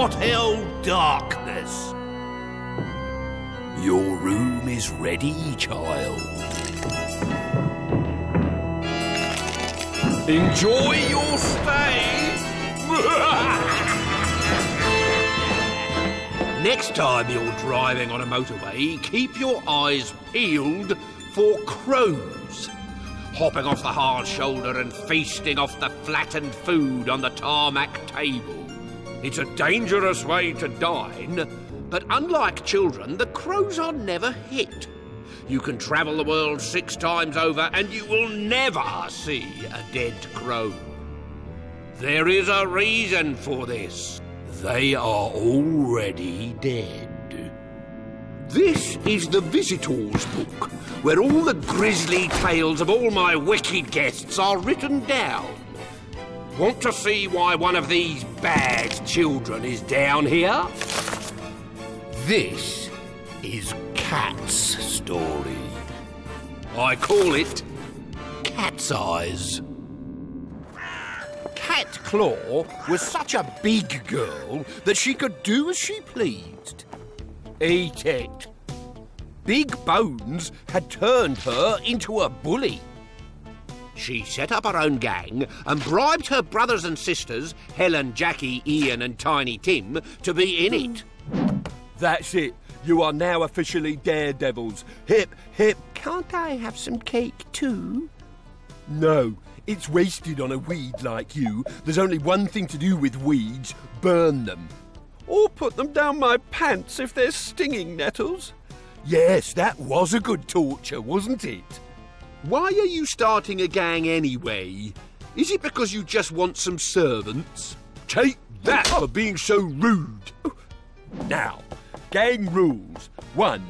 hell darkness. Your room is ready, child. Enjoy your stay. Next time you're driving on a motorway, keep your eyes peeled for crows. Hopping off the hard shoulder and feasting off the flattened food on the tarmac table. It's a dangerous way to dine, but unlike children, the crows are never hit. You can travel the world 6 times over and you will never see a dead crow. There is a reason for this. They are already dead. This is the Visitors Book, where all the grisly tales of all my wicked guests are written down. Want to see why one of these bad children is down here? This is Cat's story. I call it Cat's Eyes. Cat Claw was such a big girl that she could do as she pleased. Eat it. Big Bones had turned her into a bully. She set up her own gang and bribed her brothers and sisters, Helen, Jackie, Ian and Tiny Tim, to be in it. That's it. You are now officially daredevils. Hip, hip. Can't I have some cake too? No, it's wasted on a weed like you. There's only one thing to do with weeds. Burn them. Or put them down my pants if they're stinging nettles. Yes, that was a good torture, wasn't it? Why are you starting a gang anyway? Is it because you just want some servants? Take that for being so rude. Now, gang rules. 1.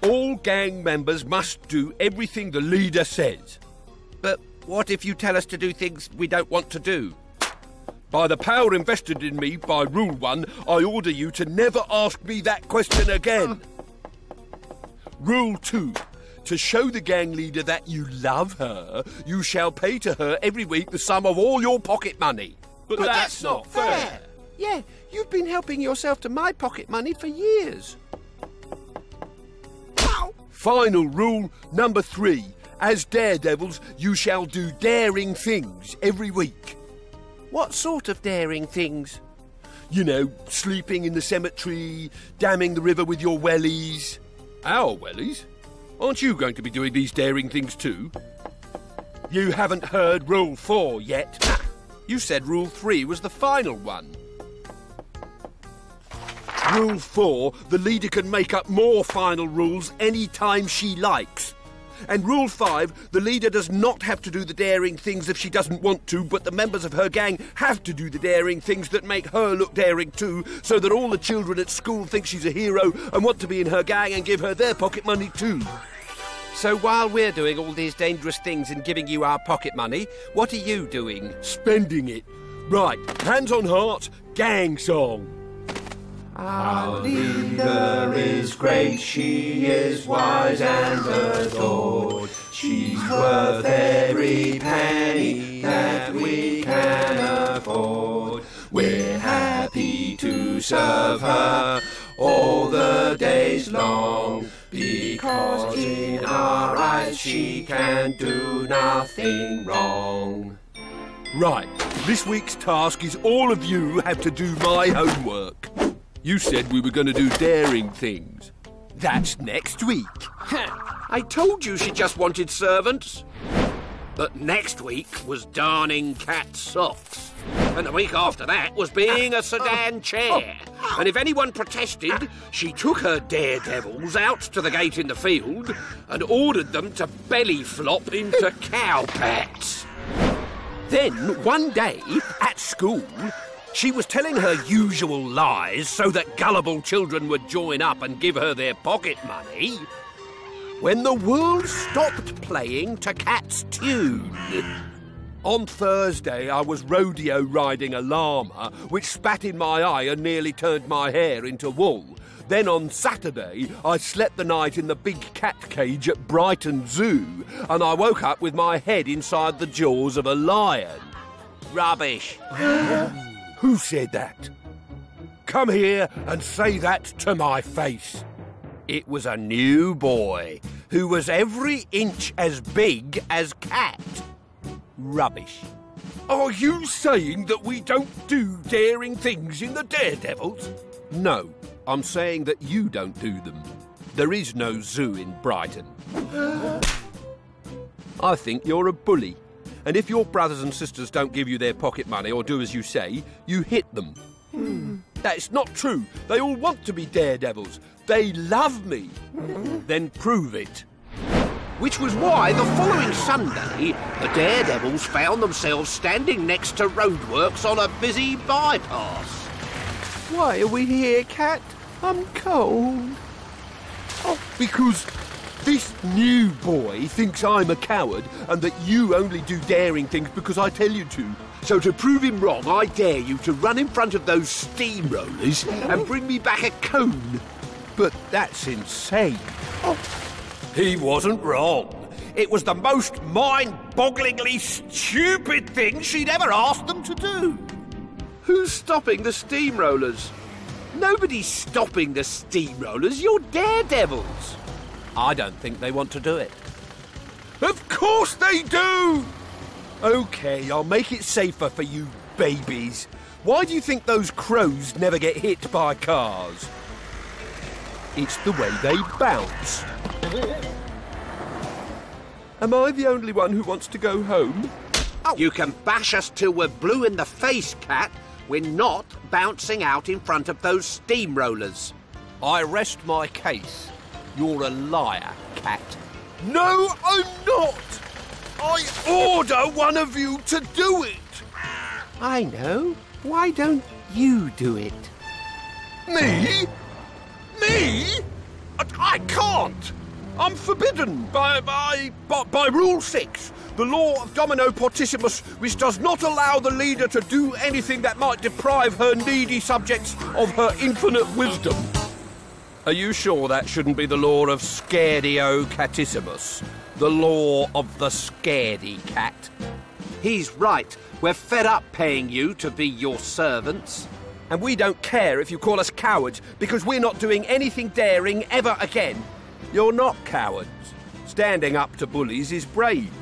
All gang members must do everything the leader says. But what if you tell us to do things we don't want to do? By the power invested in me by Rule 1, I order you to never ask me that question again. Rule 2. To show the gang leader that you love her, you shall pay to her every week the sum of all your pocket money. But that's not fair. Yeah, you've been helping yourself to my pocket money for years. Ow. Final rule number 3. As daredevils, you shall do daring things every week. What sort of daring things? You know, sleeping in the cemetery, damming the river with your wellies. Our wellies? Aren't you going to be doing these daring things too? You haven't heard Rule 4 yet. You said Rule 3 was the final one. Rule 4, the leader can make up more final rules any time she likes. And Rule 5, the leader does not have to do the daring things if she doesn't want to, but the members of her gang have to do the daring things that make her look daring too, so that all the children at school think she's a hero and want to be in her gang and give her their pocket money too. So while we're doing all these dangerous things and giving you our pocket money, what are you doing? Spending it. Right, hands on heart, gang song. Our leader is great, she is wise and adored. She's worth every penny that we can afford. We're happy to serve her all the days long, because in our eyes she can do nothing wrong. Right, this week's task is all of you have to do my homework. You said we were going to do daring things. That's next week. I told you she just wanted servants. But next week was darning cat socks. And the week after that was being a sedan chair. And if anyone protested, she took her daredevils out to the gate in the field and ordered them to belly flop into cow pats. Then, one day, at school, she was telling her usual lies so that gullible children would join up and give her their pocket money, when the world stopped playing to Cat's tune. On Thursday, I was rodeo riding a llama, which spat in my eye and nearly turned my hair into wool. Then on Saturday, I slept the night in the big cat cage at Brighton Zoo, and I woke up with my head inside the jaws of a lion. Rubbish. Who said that? come here and say that to my face. It was a new boy who was every inch as big as Cat. Rubbish. Are you saying that we don't do daring things in the Daredevils? No, I'm saying that you don't do them. There is no zoo in Brighton. I think you're a bully. And if your brothers and sisters don't give you their pocket money or do as you say, you hit them. That's not true. They all want to be daredevils. They love me. Then prove it. Which was why the following Sunday, the Daredevils found themselves standing next to roadworks on a busy bypass. Why are we here, Cat? I'm cold. Oh, because this new boy thinks I'm a coward and that you only do daring things because I tell you to. So to prove him wrong, I dare you to run in front of those steamrollers and bring me back a cone. But that's insane. Oh. He wasn't wrong. It was the most mind-bogglingly stupid thing she'd ever asked them to do. Who's stopping the steamrollers? Nobody's stopping the steamrollers. You're daredevils. I don't think they want to do it. Of course they do! OK, I'll make it safer for you babies. Why do you think those crows never get hit by cars? It's the way they bounce. Am I the only one who wants to go home? Oh. You can bash us till we're blue in the face, Cat. We're not bouncing out in front of those steamrollers. I rest my case. You're a liar, Cat. No, I'm not! I order one of you to do it! I know. Why don't you do it? Me? Me? I can't! I'm forbidden by Rule 6, the law of Domino Portissimus, which does not allow the leader to do anything that might deprive her needy subjects of her infinite wisdom. Are you sure that shouldn't be the law of Scardio Catissimus? The law of the scaredy cat? He's right. We're fed up paying you to be your servants. And we don't care if you call us cowards, because we're not doing anything daring ever again. You're not cowards. Standing up to bullies is brave.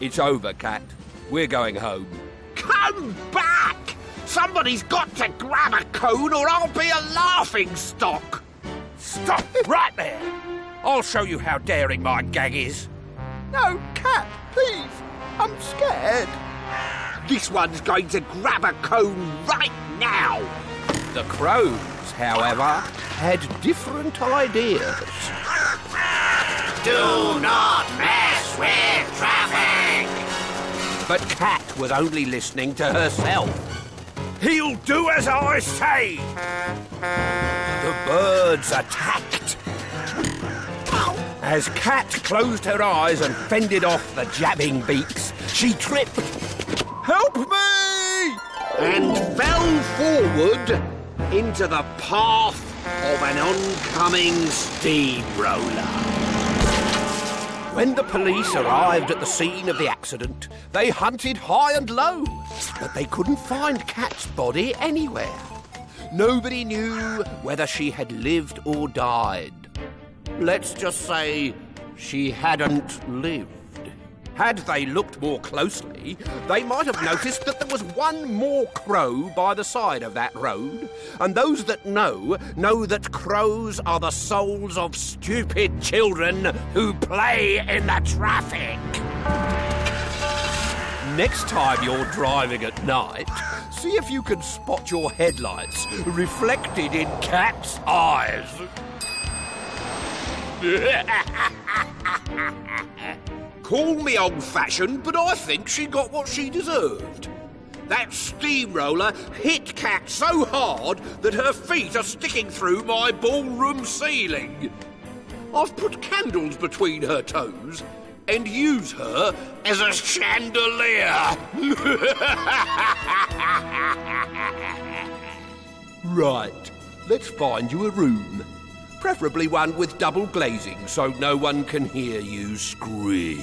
It's over, Cat. We're going home. Come back! Somebody's got to grab a cone or I'll be a laughing stock. Stop right there! I'll show you how daring my gag is. No, Cat, please. I'm scared. This one's going to grab a cone right now. The crows, however, had different ideas. Do not mess with traffic! But Cat was only listening to herself. He'll do as I say! The birds attacked. As Cat closed her eyes and fended off the jabbing beaks, she tripped. Help me! And fell forward into the path of an oncoming steamroller. When the police arrived at the scene of the accident, they hunted high and low, but they couldn't find Cat's body anywhere. Nobody knew whether she had lived or died. Let's just say she hadn't lived. Had they looked more closely, they might have noticed that there was one more crow by the side of that road. And those that know that crows are the souls of stupid children who play in the traffic. Next time you're driving at night, see if you can spot your headlights reflected in Cat's eyes. Call me old-fashioned, but I think she got what she deserved. That steamroller hit Cat so hard that her feet are sticking through my ballroom ceiling. I've put candles between her toes and use her as a chandelier. Right, let's find you a room. Preferably one with double glazing so no one can hear you scream.